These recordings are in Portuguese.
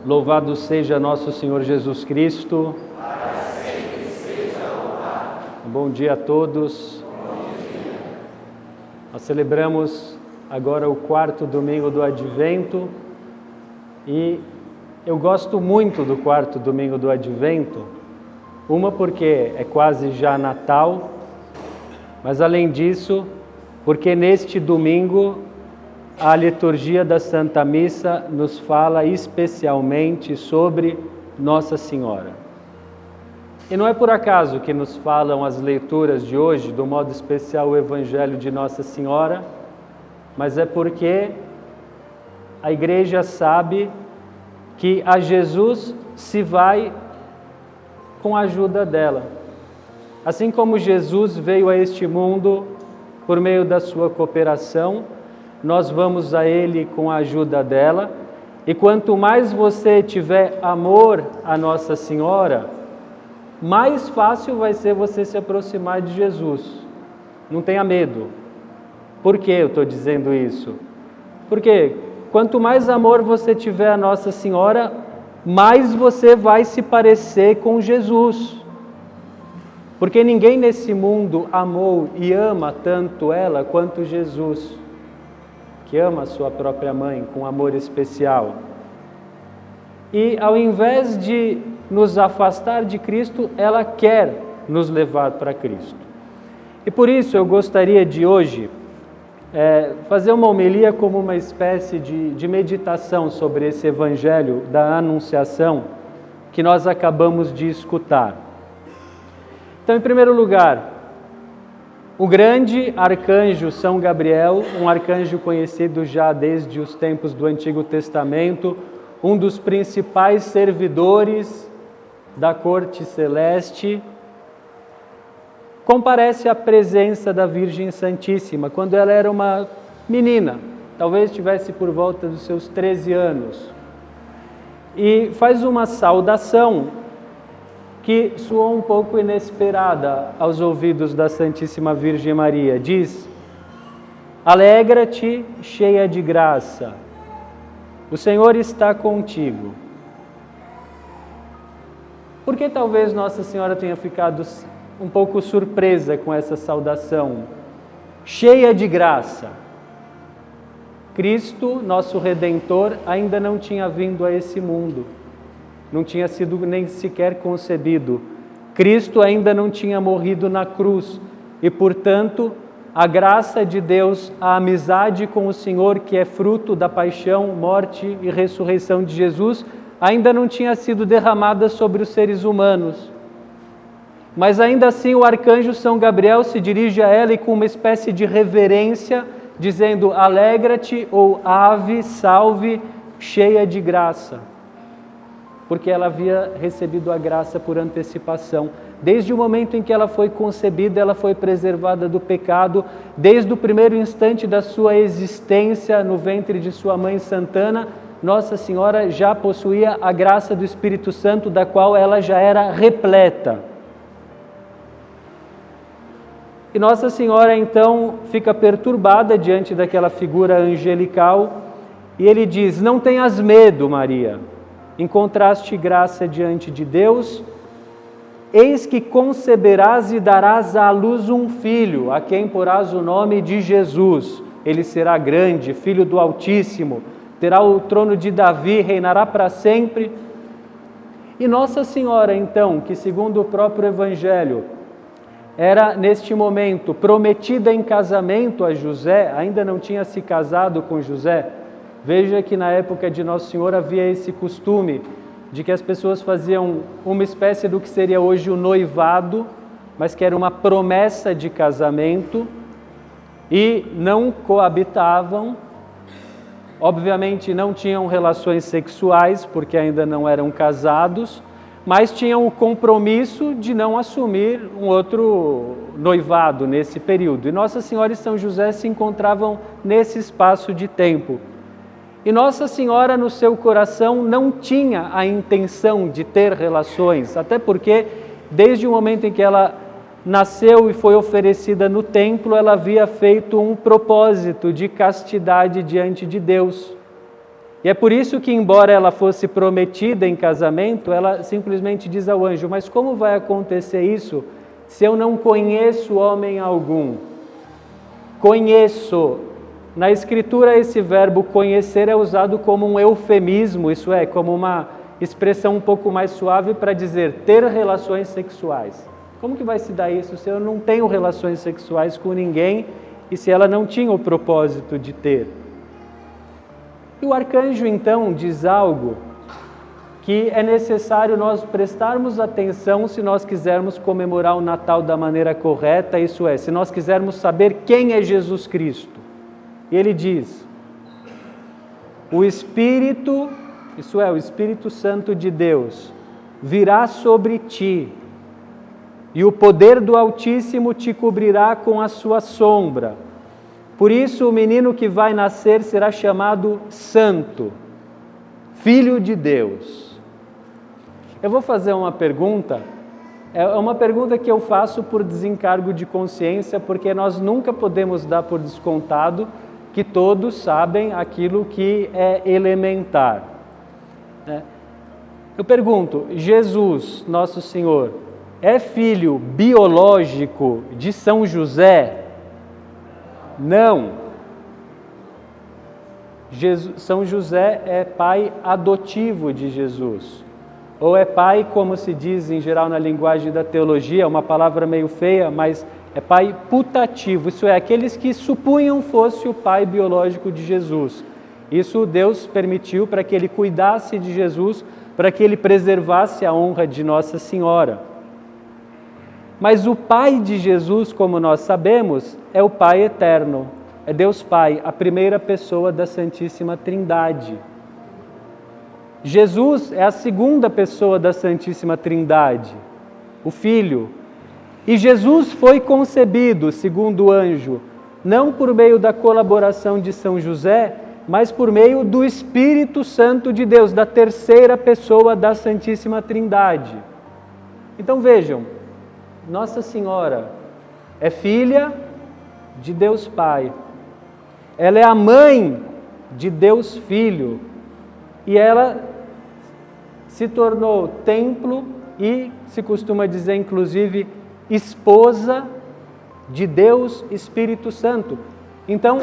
Louvado seja nosso Senhor Jesus Cristo. Para sempre seja louvado. Bom dia a todos. Nós celebramos agora o 4º domingo do Advento e eu gosto muito do 4º domingo do Advento, uma porque é quase já Natal, mas além disso, porque neste domingo a liturgia da Santa Missa nos fala especialmente sobre Nossa Senhora. E não é por acaso que nos falam as leituras de hoje, do modo especial o Evangelho de Nossa Senhora, mas é porque a Igreja sabe que a Jesus se vai com a ajuda dela. Assim como Jesus veio a este mundo por meio da sua cooperação, nós vamos a Ele com a ajuda dela, e quanto mais você tiver amor a Nossa Senhora, mais fácil vai ser você se aproximar de Jesus. Não tenha medo. Por que eu estou dizendo isso? Porque quanto mais amor você tiver a Nossa Senhora, mais você vai se parecer com Jesus. Porque ninguém nesse mundo amou e ama tanto ela quanto Jesus, que ama a sua própria mãe com amor especial. E ao invés de nos afastar de Cristo, ela quer nos levar para Cristo. E por isso eu gostaria de hoje fazer uma homilia como uma espécie de meditação sobre esse Evangelho da Anunciação que nós acabamos de escutar. Então, em primeiro lugar, o grande arcanjo São Gabriel, um arcanjo conhecido já desde os tempos do Antigo Testamento, um dos principais servidores da corte celeste, comparece à presença da Virgem Santíssima quando ela era uma menina, talvez estivesse por volta dos seus 13 anos, e faz uma saudação que soou um pouco inesperada aos ouvidos da Santíssima Virgem Maria. Diz: alegra-te, cheia de graça, o Senhor está contigo. Por que talvez Nossa Senhora tenha ficado um pouco surpresa com essa saudação? Cheia de graça. Cristo, nosso Redentor, ainda não tinha vindo a esse mundo. Não tinha sido nem sequer concebido. Cristo ainda não tinha morrido na cruz e, portanto, a graça de Deus, a amizade com o Senhor, que é fruto da paixão, morte e ressurreição de Jesus, ainda não tinha sido derramada sobre os seres humanos. Mas ainda assim o arcanjo São Gabriel se dirige a ela e com uma espécie de reverência, dizendo: alegra-te, ou ave, salve, cheia de graça. Porque ela havia recebido a graça por antecipação. Desde o momento em que ela foi concebida, ela foi preservada do pecado. Desde o primeiro instante da sua existência no ventre de sua mãe Santana, Nossa Senhora já possuía a graça do Espírito Santo, da qual ela já era repleta. E Nossa Senhora então fica perturbada diante daquela figura angelical e ele diz: não tenhas medo, Maria. Encontraste graça diante de Deus, eis que conceberás e darás à luz um filho, a quem porás o nome de Jesus. Ele será grande, filho do Altíssimo, terá o trono de Davi, reinará para sempre. E Nossa Senhora, então, que segundo o próprio Evangelho, era neste momento prometida em casamento a José, ainda não tinha se casado com José. Veja que na época de Nossa Senhora havia esse costume de que as pessoas faziam uma espécie do que seria hoje o noivado, mas que era uma promessa de casamento, e não coabitavam, obviamente não tinham relações sexuais, porque ainda não eram casados, mas tinham o compromisso de não assumir um outro noivado nesse período. E Nossa Senhora e São José se encontravam nesse espaço de tempo. E Nossa Senhora, no seu coração, não tinha a intenção de ter relações, até porque, desde o momento em que ela nasceu e foi oferecida no templo, ela havia feito um propósito de castidade diante de Deus. E é por isso que, embora ela fosse prometida em casamento, ela simplesmente diz ao anjo: mas como vai acontecer isso se eu não conheço homem algum? Conheço. Na Escritura, esse verbo conhecer é usado como um eufemismo, isso é, como uma expressão um pouco mais suave para dizer ter relações sexuais. Como que vai se dar isso se eu não tenho relações sexuais com ninguém e se ela não tinha o propósito de ter? E o arcanjo então diz algo que é necessário nós prestarmos atenção se nós quisermos comemorar o Natal da maneira correta, isso é, se nós quisermos saber quem é Jesus Cristo. E ele diz: o Espírito, isso é, o Espírito Santo de Deus, virá sobre ti, e o poder do Altíssimo te cobrirá com a sua sombra. Por isso o menino que vai nascer será chamado Santo, Filho de Deus. Eu vou fazer uma pergunta, é uma pergunta que eu faço por desencargo de consciência, porque nós nunca podemos dar por descontado que todos sabem aquilo que é elementar. Eu pergunto, Jesus, nosso Senhor, é filho biológico de São José? Não. São José é pai adotivo de Jesus. Ou é pai, como se diz em geral na linguagem da teologia, uma palavra meio feia, mas é pai putativo, isso é, aqueles que supunham fosse o pai biológico de Jesus. Isso Deus permitiu para que ele cuidasse de Jesus, para que ele preservasse a honra de Nossa Senhora. Mas o pai de Jesus, como nós sabemos, é o Pai eterno, é Deus Pai, a primeira pessoa da Santíssima Trindade. Jesus é a segunda pessoa da Santíssima Trindade, o Filho. E Jesus foi concebido, segundo o anjo, não por meio da colaboração de São José, mas por meio do Espírito Santo de Deus, da terceira pessoa da Santíssima Trindade. Então vejam, Nossa Senhora é filha de Deus Pai, ela é a mãe de Deus Filho, e ela se tornou templo e, se costuma dizer inclusive, esposa de Deus Espírito Santo. Então,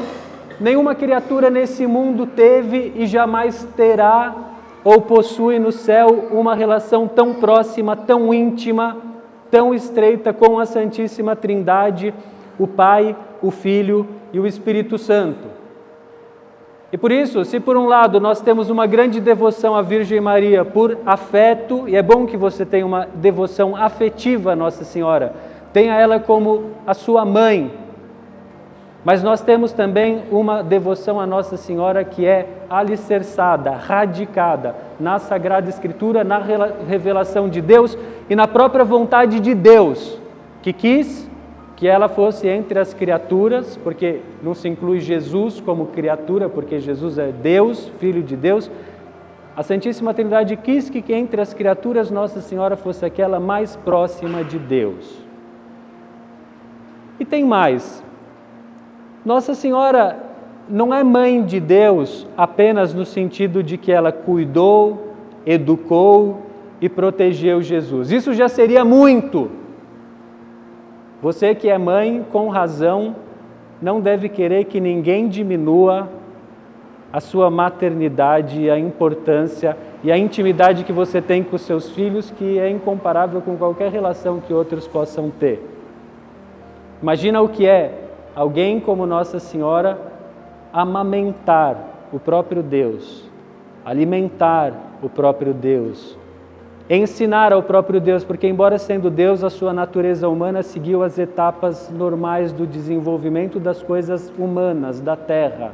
nenhuma criatura nesse mundo teve e jamais terá ou possui no céu uma relação tão próxima, tão íntima, tão estreita com a Santíssima Trindade, o Pai, o Filho e o Espírito Santo. E por isso, se por um lado nós temos uma grande devoção à Virgem Maria por afeto, e é bom que você tenha uma devoção afetiva a Nossa Senhora, tenha ela como a sua mãe, mas nós temos também uma devoção a Nossa Senhora que é alicerçada, radicada na Sagrada Escritura, na revelação de Deus e na própria vontade de Deus, que quis que ela fosse entre as criaturas, porque não se inclui Jesus como criatura, porque Jesus é Deus, Filho de Deus. A Santíssima Trindade quis que entre as criaturas Nossa Senhora fosse aquela mais próxima de Deus. E tem mais. Nossa Senhora não é mãe de Deus apenas no sentido de que ela cuidou, educou e protegeu Jesus. Isso já seria muito. Você que é mãe, com razão, não deve querer que ninguém diminua a sua maternidade e a importância e a intimidade que você tem com os seus filhos, que é incomparável com qualquer relação que outros possam ter. Imagina o que é alguém como Nossa Senhora amamentar o próprio Deus, alimentar o próprio Deus, ensinar ao próprio Deus, porque embora sendo Deus, a sua natureza humana seguiu as etapas normais do desenvolvimento das coisas humanas, da terra.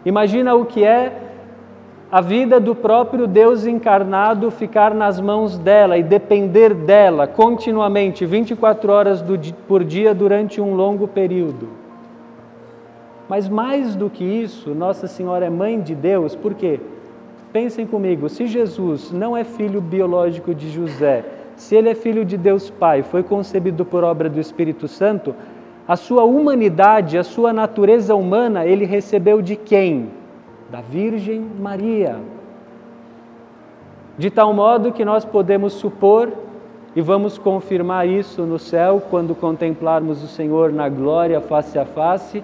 Imagina o que é a vida do próprio Deus encarnado ficar nas mãos dela e depender dela continuamente, 24 horas por dia durante um longo período. Mas mais do que isso, Nossa Senhora é mãe de Deus, por quê? Pensem comigo, se Jesus não é filho biológico de José, se ele é filho de Deus Pai, foi concebido por obra do Espírito Santo, a sua humanidade, a sua natureza humana, ele recebeu de quem? da Virgem Maria. De tal modo que nós podemos supor, e vamos confirmar isso no céu, quando contemplarmos o Senhor na glória face a face,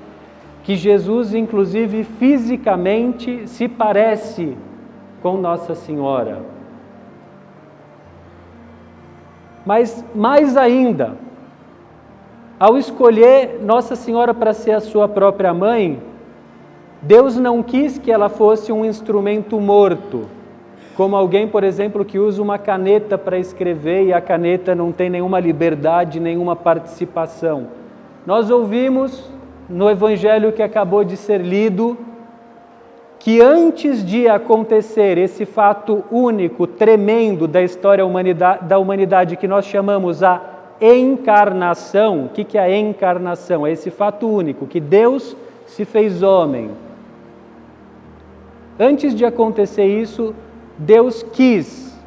que Jesus, inclusive fisicamente, se parece com Nossa Senhora. Mas mais ainda, ao escolher Nossa Senhora para ser a sua própria mãe, Deus não quis que ela fosse um instrumento morto, como alguém, por exemplo, que usa uma caneta para escrever e a caneta não tem nenhuma liberdade, nenhuma participação. Nós ouvimos no Evangelho que acabou de ser lido que antes de acontecer esse fato único, tremendo da história da humanidade, que nós chamamos a encarnação. O que é a encarnação? É esse fato único, que Deus se fez homem. Antes de acontecer isso, Deus quis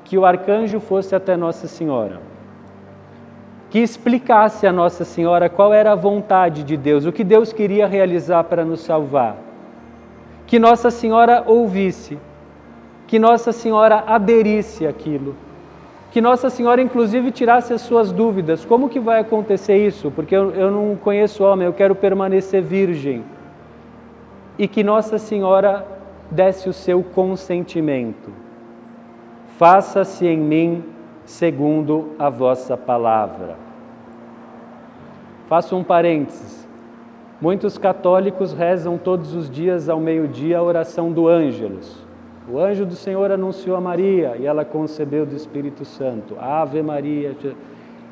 que o arcanjo fosse até Nossa Senhora, que explicasse a Nossa Senhora qual era a vontade de Deus, o que Deus queria realizar para nos salvar. Que Nossa Senhora ouvisse, que Nossa Senhora aderisse àquilo, que Nossa Senhora inclusive tirasse as suas dúvidas. Como que vai acontecer isso? Porque eu não conheço homem, eu quero permanecer virgem. E que Nossa Senhora desse o seu consentimento. Faça-se em mim segundo a vossa palavra. Faço um parênteses. Muitos católicos rezam todos os dias ao meio-dia a oração do Ângelus. O anjo do Senhor anunciou a Maria e ela concebeu do Espírito Santo. Ave Maria,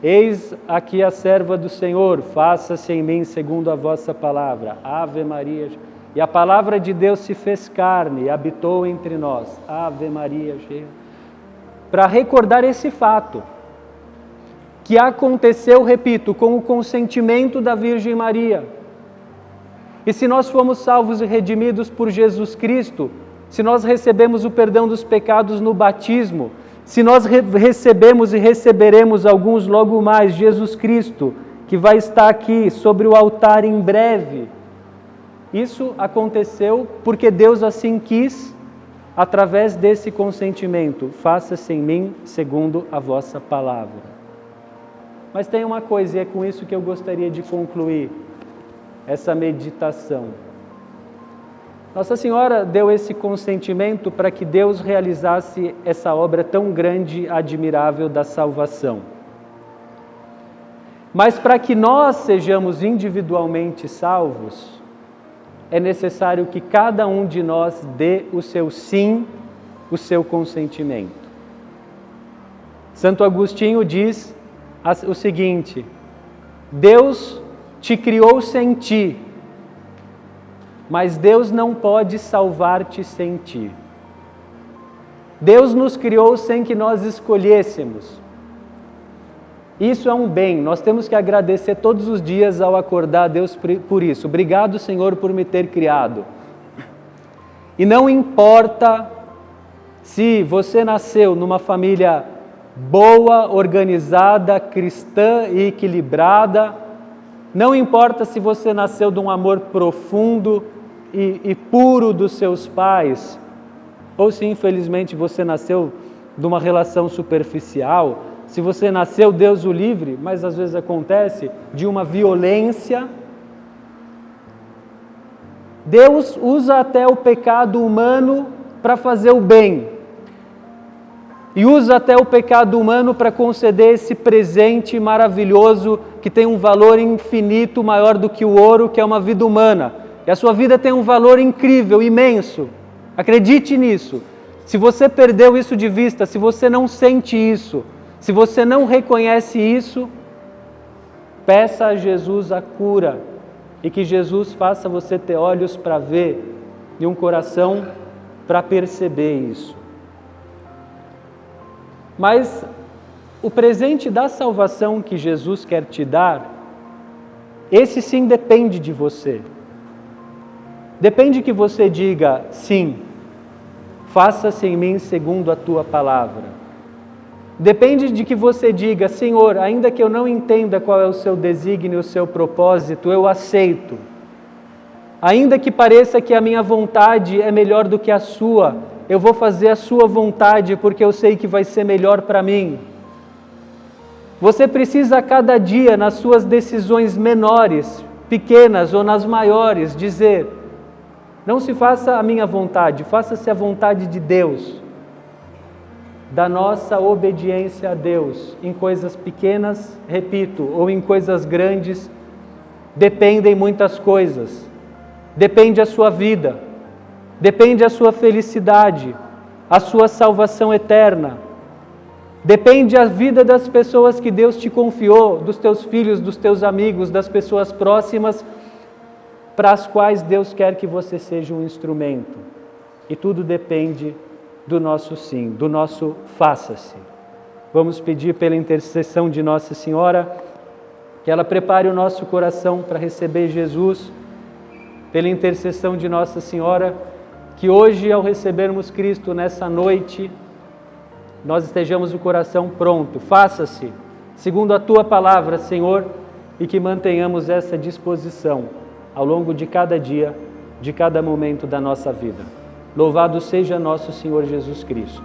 eis aqui a serva do Senhor, faça-se em mim segundo a vossa palavra. Ave Maria. E a palavra de Deus se fez carne e habitou entre nós. Ave Maria, cheia. Para recordar esse fato, que aconteceu, repito, com o consentimento da Virgem Maria. E se nós fomos salvos e redimidos por Jesus Cristo, se nós recebemos o perdão dos pecados no batismo, se nós recebemos e receberemos alguns logo mais, Jesus Cristo, que vai estar aqui sobre o altar em breve, isso aconteceu porque Deus assim quis, através desse consentimento. Faça-se em mim segundo a vossa palavra. Mas tem uma coisa, e é com isso que eu gostaria de concluir essa meditação. Nossa Senhora deu esse consentimento para que Deus realizasse essa obra tão grande e admirável da salvação. Mas para que nós sejamos individualmente salvos, é necessário que cada um de nós dê o seu sim, o seu consentimento. Santo Agostinho diz o seguinte: Deus te criou sem ti, mas Deus não pode salvar-te sem ti. Deus nos criou sem que nós escolhêssemos. Isso é um bem, nós temos que agradecer todos os dias ao acordar a Deus por isso. Obrigado, Senhor, por me ter criado. E não importa se você nasceu numa família boa, organizada, cristã e equilibrada, não importa se você nasceu de um amor profundo e puro dos seus pais, ou se infelizmente você nasceu de uma relação superficial, se você nasceu, Deus o livre, mas às vezes acontece, de uma violência. Deus usa até o pecado humano para fazer o bem. E usa até o pecado humano para conceder esse presente maravilhoso que tem um valor infinito, maior do que o ouro, que é uma vida humana. E a sua vida tem um valor incrível, imenso. Acredite nisso. Se você perdeu isso de vista, se você não sente isso, se você não reconhece isso, peça a Jesus a cura e que Jesus faça você ter olhos para ver e um coração para perceber isso. Mas o presente da salvação que Jesus quer te dar, esse sim depende de você. Depende que você diga sim, faça-se em mim segundo a tua palavra. Depende de que você diga, Senhor, ainda que eu não entenda qual é o seu desígnio, o seu propósito, eu aceito. Ainda que pareça que a minha vontade é melhor do que a sua, eu vou fazer a sua vontade porque eu sei que vai ser melhor para mim. Você precisa a cada dia, nas suas decisões menores, pequenas ou nas maiores, dizer: não se faça a minha vontade, faça-se a vontade de Deus. Da nossa obediência a Deus, em coisas pequenas, repito, ou em coisas grandes, dependem muitas coisas. Depende a sua vida, depende a sua felicidade, a sua salvação eterna. Depende a vida das pessoas que Deus te confiou, dos teus filhos, dos teus amigos, das pessoas próximas, para as quais Deus quer que você seja um instrumento. E tudo depende do nosso sim, do nosso faça-se. Vamos pedir pela intercessão de Nossa Senhora, que ela prepare o nosso coração para receber Jesus, pela intercessão de Nossa Senhora, que hoje, ao recebermos Cristo nessa noite, nós estejamos o coração pronto. Faça-se segundo a Tua palavra, Senhor, e que mantenhamos essa disposição ao longo de cada dia, de cada momento da nossa vida. Louvado seja nosso Senhor Jesus Cristo.